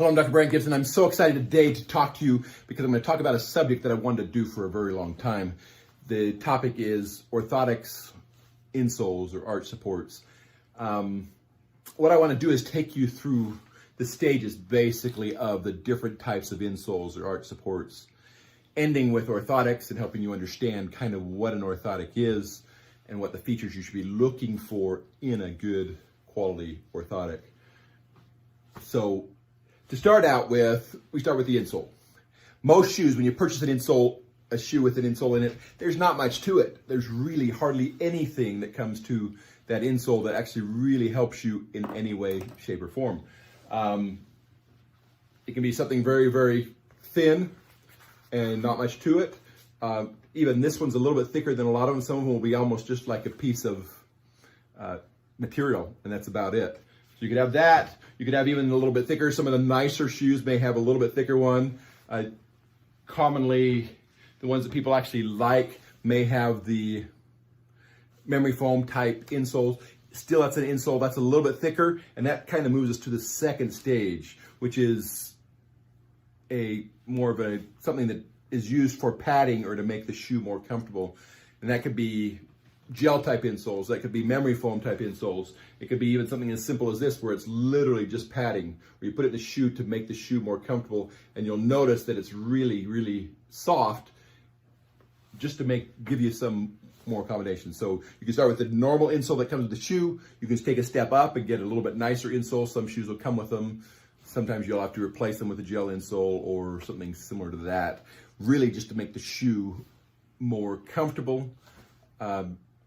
Hello, I'm Dr. Brandt Gibson. I'm so excited today to talk to you because I'm going to talk about a subject that I wanted to do for a very long time. The topic is orthotics, insoles, or arch supports. What I want to do is take you through the stages basically of the different types of insoles or arch supports, ending with orthotics and helping you understand kind of what an orthotic is and what the features you should be looking for in a good quality orthotic. So to start out with, we start with the insole. Most shoes, when you purchase a shoe with an insole in it, there's not much to it. There's really hardly anything that comes to that insole that actually really helps you in any way, shape, or form. It can be something very, very thin and not much to it. Even this one's a little bit thicker than a lot of them. Some of them will be almost just like a piece of material, and that's about it. So you could have that. You could have even a little bit thicker. Some of the nicer shoes may have a little bit thicker one. Commonly, the ones that people actually like may have the memory foam type insoles. Still, that's an insole that's a little bit thicker, and that kind of moves us to the second stage, which is something that is used for padding or to make the shoe more comfortable. And that could be gel type insoles, that could be memory foam type insoles. It could be even something as simple as this, where it's literally just padding, where you put it in the shoe to make the shoe more comfortable, and you'll notice that it's really, really soft, just to give you some more accommodation. So you can start with the normal insole that comes with the shoe. You can take a step up and get a little bit nicer insole. Some shoes will come with them. Sometimes you'll have to replace them with a gel insole or something similar to that, really just to make the shoe more comfortable.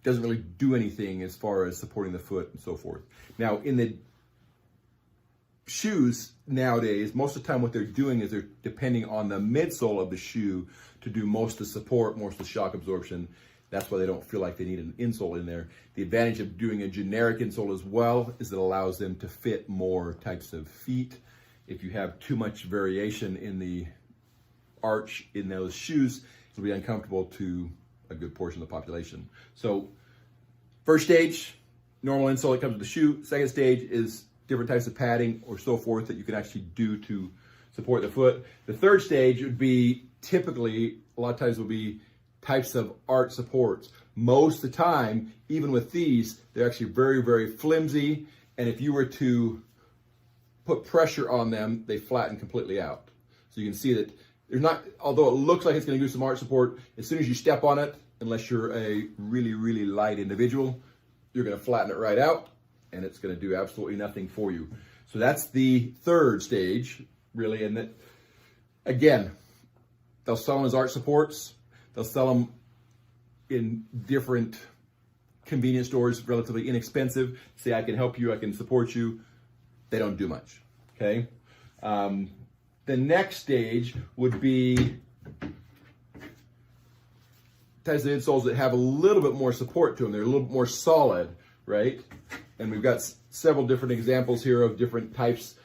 Doesn't really do anything as far as supporting the foot and so forth. Now, in the shoes nowadays, most of the time what they're doing is they're depending on the midsole of the shoe to do most of the support, most of the shock absorption. That's why they don't feel like they need an insole in there. The advantage of doing a generic insole as well is it allows them to fit more types of feet. If you have too much variation in the arch in those shoes, it'll be uncomfortable to a good portion of the population. So first stage, normal insole that comes with the shoe. Second stage is different types of padding or so forth that you can actually do to support the foot. The third stage would be typically, a lot of times will be types of arch supports. Most of the time, even with these, they're actually very, very flimsy. And if you were to put pressure on them, they flatten completely out. So you can see that there's not, although it looks like it's going to do some arch support, as soon as you step on it, unless you're a really, really light individual, you're going to flatten it right out, and it's going to do absolutely nothing for you. So that's the third stage, really. And that, again, they'll sell them as arch supports. They'll sell them in different convenience stores, relatively inexpensive. Say, I can help you, I can support you. They don't do much, okay? The next stage would be types of insoles that have a little bit more support to them. They're a little bit more solid, right? And we've got several different examples here of different types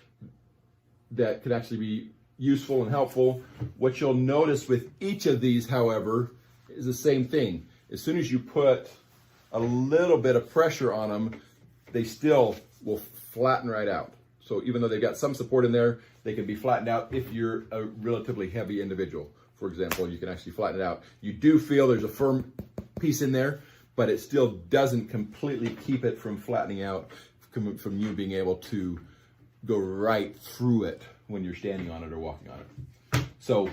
that could actually be useful and helpful. What you'll notice with each of these, however, is the same thing. As soon as you put a little bit of pressure on them, they still will flatten right out. So even though they've got some support in there, they can be flattened out if you're a relatively heavy individual. For example, you can actually flatten it out. You do feel there's a firm piece in there, but it still doesn't completely keep it from flattening out, from you being able to go right through it when you're standing on it or walking on it. So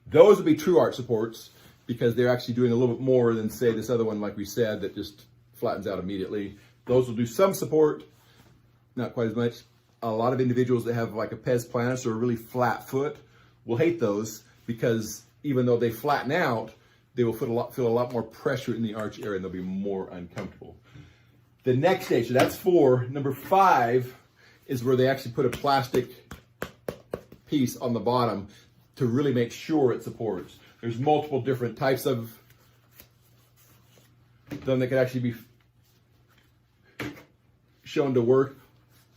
those would be true arch supports because they're actually doing a little bit more than, say, this other one, like we said, that just flattens out immediately. Those will do some support, not quite as much. A lot of individuals that have like a pes planus or a really flat foot will hate those because even though they flatten out, they will feel a lot more pressure in the arch area and they'll be more uncomfortable. The next stage, so that's 4. Number 5 is where they actually put a plastic piece on the bottom to really make sure it supports. There's multiple different types of them that can actually be shown to work.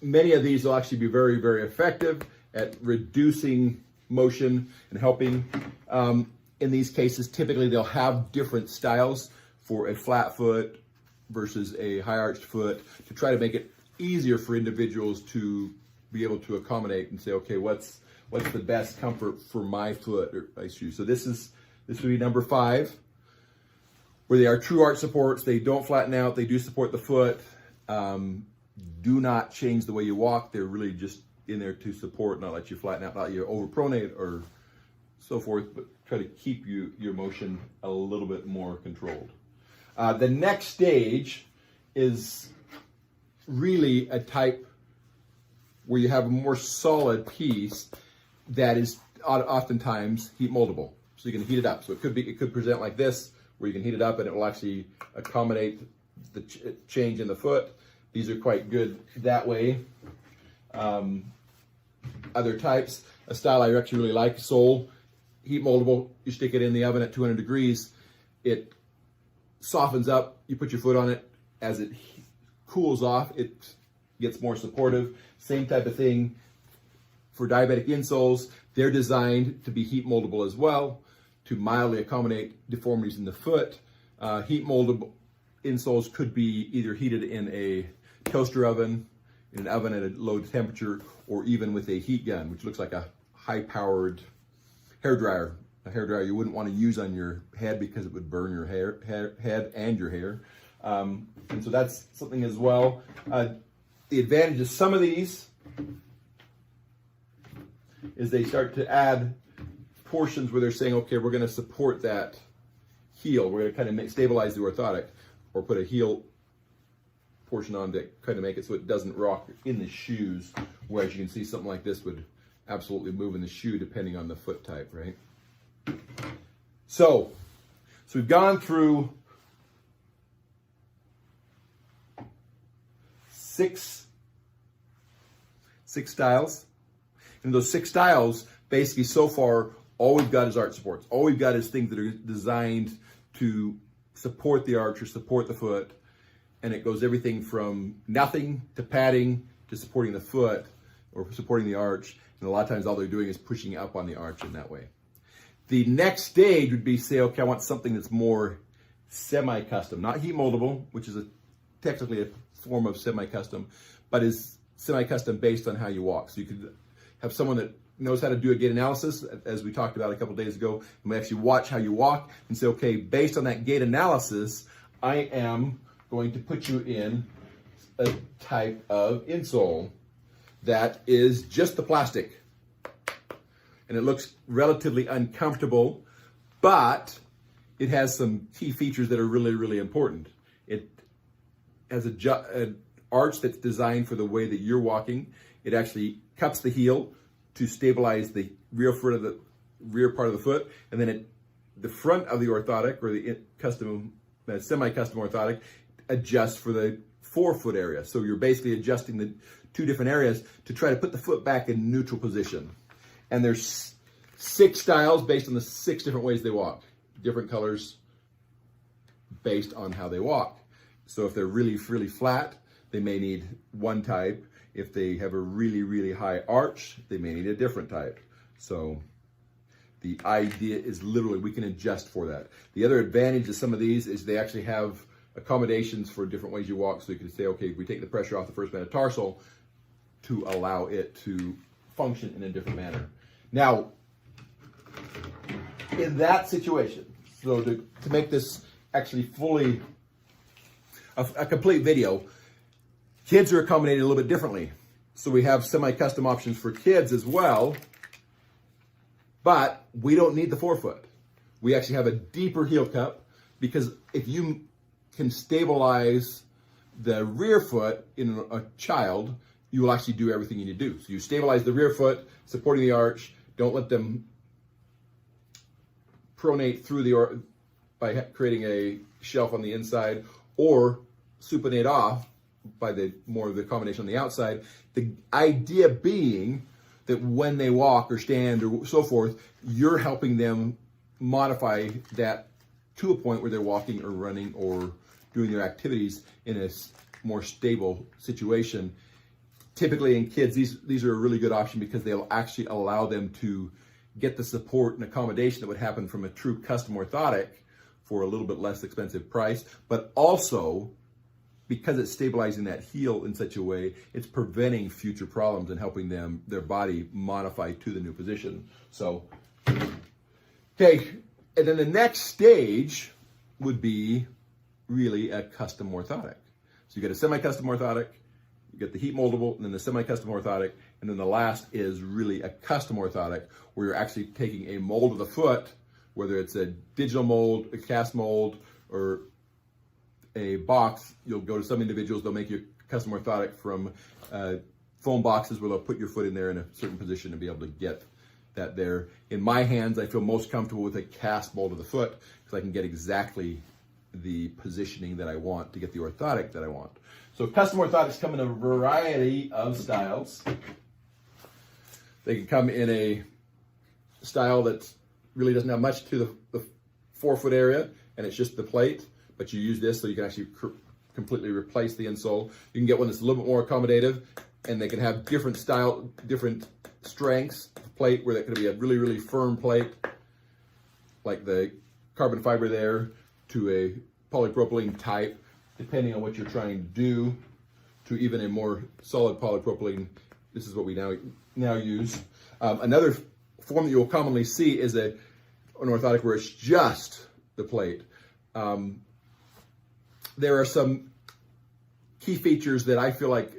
Many of these will actually be very, very effective at reducing motion and helping. In these cases, typically they'll have different styles for a flat foot versus a high arched foot to try to make it easier for individuals to be able to accommodate and say, okay, what's the best comfort for my foot or my shoe? So this would be number 5, where they are true arch supports. They don't flatten out. They do support the foot. Do not change the way you walk. They're really just in there to support, not let you flatten out, not let you overpronate or so forth, but try to keep your motion a little bit more controlled. The next stage is really a type where you have a more solid piece that is oftentimes heat moldable. So you can heat it up. So it could present like this, where you can heat it up and it will actually accommodate the change in the foot. These are quite good that way. Other types, a style I actually really like, sole, heat moldable. You stick it in the oven at 200 degrees. It softens up. You put your foot on it. As it cools off, it gets more supportive. Same type of thing for diabetic insoles. They're designed to be heat moldable as well, to mildly accommodate deformities in the foot. Heat moldable insoles could be either heated in a toaster oven, in an oven at a low temperature, or even with a heat gun, which looks like a high-powered hairdryer. A hairdryer you wouldn't want to use on your head because it would burn your head and your hair. And so that's something as well. The advantage of some of these is they start to add portions where they're saying, okay, we're going to support that heel. We're going to kind of stabilize the orthotic, or put a heel portion on to kind of make it so it doesn't rock in the shoes, whereas you can see something like this would absolutely move in the shoe depending on the foot type, right? So we've gone through 6 styles. And those 6 styles, basically so far, all we've got is arch supports. All we've got is things that are designed to support the arch or support the foot. And it goes everything from nothing to padding to supporting the foot or supporting the arch. And a lot of times all they're doing is pushing up on the arch in that way. The next stage would be, say, okay, I want something that's more semi-custom, not heat moldable, which is technically a form of semi-custom, but is semi-custom based on how you walk. So you could have someone that knows how to do a gait analysis, as we talked about a couple days ago, and we actually watch how you walk and say, okay, based on that gait analysis, I am going to put you in a type of insole that is just the plastic. And it looks relatively uncomfortable, but it has some key features that are really, really important. It has an arch that's designed for the way that you're walking. It actually cups the heel to stabilize the rear part of the foot, and then the front of the orthotic, or the semi-custom orthotic, adjusts for the forefoot area. So you're basically adjusting the 2 different areas to try to put the foot back in neutral position. And there's 6 styles based on the 6 different ways they walk. Different colors based on how they walk. So if they're really, really flat, they may need one type. If they have a really, really high arch, they may need a different type. So the idea is literally we can adjust for that. The other advantage of some of these is they actually have accommodations for different ways you walk. So you can say, okay, if we take the pressure off the first metatarsal to allow it to function in a different manner. Now, in that situation, so to make this actually fully a complete video, kids are accommodated a little bit differently. So we have semi-custom options for kids as well, but we don't need the forefoot. We actually have a deeper heel cup, because if you can stabilize the rear foot in a child, you will actually do everything you need to do. So you stabilize the rear foot, supporting the arch. Don't let them pronate through by creating a shelf on the inside, or supinate off by more of the combination on the outside. The idea being that when they walk or stand or so forth, you're helping them modify that to a point where they're walking or running or doing their activities in a more stable situation. Typically in kids, these are a really good option, because they'll actually allow them to get the support and accommodation that would happen from a true custom orthotic for a little bit less expensive price, but also because it's stabilizing that heel in such a way, it's preventing future problems and helping their body modify to the new position. So, okay, and then the next stage would be really a custom orthotic. So you get a semi-custom orthotic, you get the heat moldable, and then the semi-custom orthotic, and then the last is really a custom orthotic, where you're actually taking a mold of the foot, whether it's a digital mold, a cast mold, or a box. You'll go to some individuals, they'll make you a custom orthotic from foam boxes where they'll put your foot in there in a certain position and be able to get that there. In my hands, I feel most comfortable with a cast mold of the foot because I can get exactly the positioning that I want to get the orthotic that I want. So custom orthotics come in a variety of styles. They can come in a style that really doesn't have much to the forefoot area, and it's just the plate, but you use this so you can actually completely replace the insole. You can get one that's a little bit more accommodative, and they can have different style, different strengths of plate, where that could be a really, really firm plate, like the carbon fiber there, to a polypropylene type, depending on what you're trying to do, to even a more solid polypropylene. This is what we now use. Another form that you'll commonly see is an orthotic where it's just the plate. There are some key features that I feel like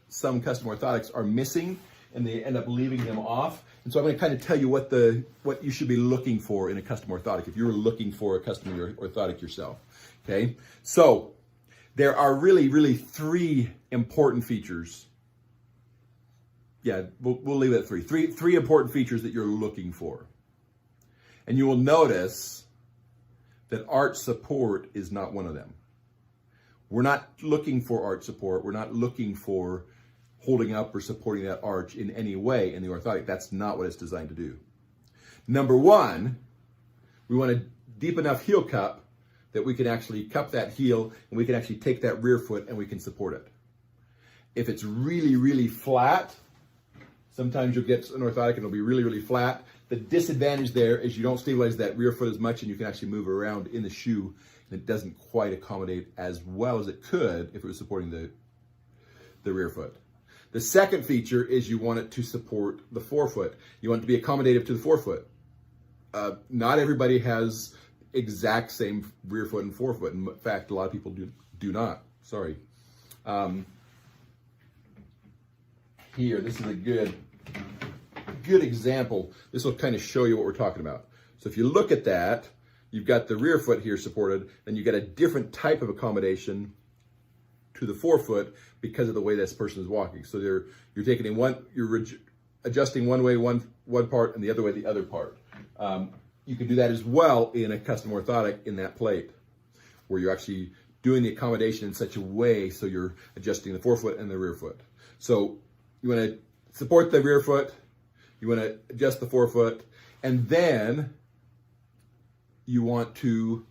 some custom orthotics are missing, and they end up leaving them off. And so I'm going to kind of tell you what you should be looking for in a custom orthotic if you're looking for a custom orthotic yourself. Okay, so there are really three important features. Yeah, we'll leave it at three. Three important features that you're looking for. And you will notice that arch support is not one of them. We're not looking for arch support. We're not looking for holding up or supporting that arch in any way in the orthotic. That's not what it's designed to do. Number one, we want a deep enough heel cup that we can actually cup that heel and we can actually take that rear foot and we can support it. If it's really flat, sometimes you'll get an orthotic and it'll be really flat. The disadvantage there is you don't stabilize that rear foot as much, and you can actually move around in the shoe, and it doesn't quite accommodate as well as it could if it was supporting the rear foot. The second feature is you want it to support the forefoot. You want it to be accommodative to the forefoot. Not everybody has exact same rear foot and forefoot. In fact, a lot of people do not. Sorry. Here, this is a good example. This will kind of show you what we're talking about. So if you look at that, you've got the rear foot here supported, and you get a different type of accommodation to the forefoot because of the way this person is walking. So you're taking in one, you're adjusting one way one part, and the other way the other part. You can do that as well in a custom orthotic in that plate, where you're actually doing the accommodation in such a way so you're adjusting the forefoot and the rear foot. So you want to support the rear foot, you want to adjust the forefoot, and then you want to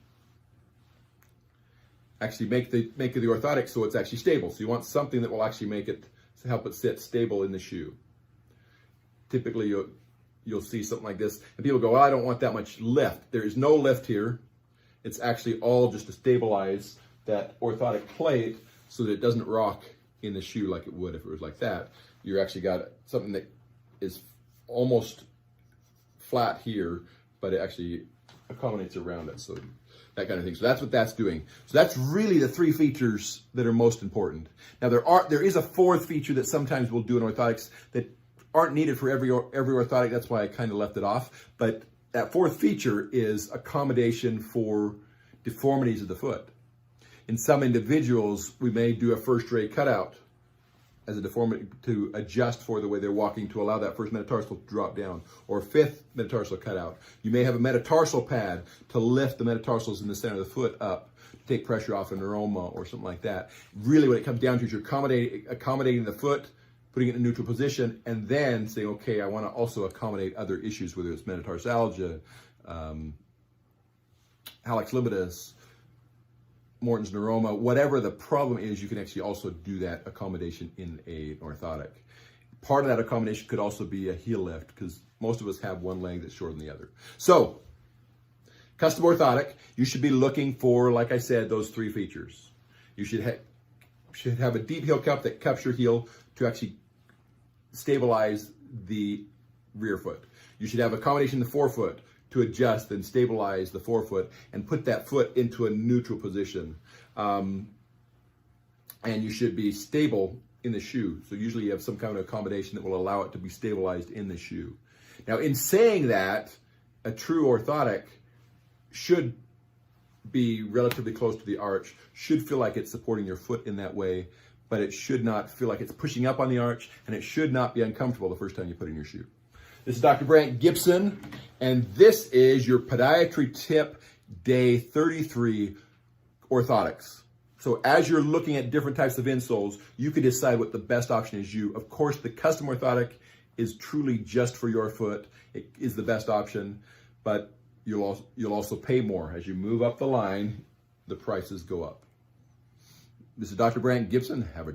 actually make the orthotic so it's actually stable. So you want something that will actually make it, help it sit stable in the shoe. Typically you'll see something like this, and people go, well, I don't want that much lift. There is no lift here. It's actually all just to stabilize that orthotic plate so that it doesn't rock in the shoe like it would if it was like that. You actually got something that is almost flat here, but it actually accommodates around it. So that kind of thing. So that's what that's doing. So that's really the three features that are most important. Now there is a fourth feature that sometimes we'll do in orthotics that aren't needed for every orthotic. That's why I kind of left it off. But that fourth feature is accommodation for deformities of the foot. In some individuals, we may do a first ray cutout as a deformity to adjust for the way they're walking to allow that first metatarsal to drop down, or fifth metatarsal cutout. You may have a metatarsal pad to lift the metatarsals in the center of the foot up, to take pressure off a neuroma or something like that. Really what it comes down to is you're accommodating the foot, putting it in a neutral position, and then saying, okay, I want to also accommodate other issues, whether it's metatarsalgia, hallux limbus, Morton's neuroma, whatever the problem is, you can actually also do that accommodation in an orthotic. Part of that accommodation could also be a heel lift, because most of us have one leg that's shorter than the other. So, custom orthotic, you should be looking for, like I said, those three features. You should should have a deep heel cup that cups your heel to actually stabilize the rear foot. You should have a combination of the forefoot to adjust and stabilize the forefoot and put that foot into a neutral position. And you should be stable in the shoe. So usually you have some kind of accommodation that will allow it to be stabilized in the shoe. Now, in saying that, a true orthotic should be relatively close to the arch, should feel like it's supporting your foot in that way, but it should not feel like it's pushing up on the arch, and it should not be uncomfortable the first time you put in your shoe. This is Dr. Brandt Gibson, and this is your Podiatry Tip Day 33 Orthotics. So as you're looking at different types of insoles, you can decide what the best option is you. Of course, the custom orthotic is truly just for your foot. It is the best option, but you'll also pay more. As you move up the line, the prices go up. This is Dr. Brandt Gibson. Have a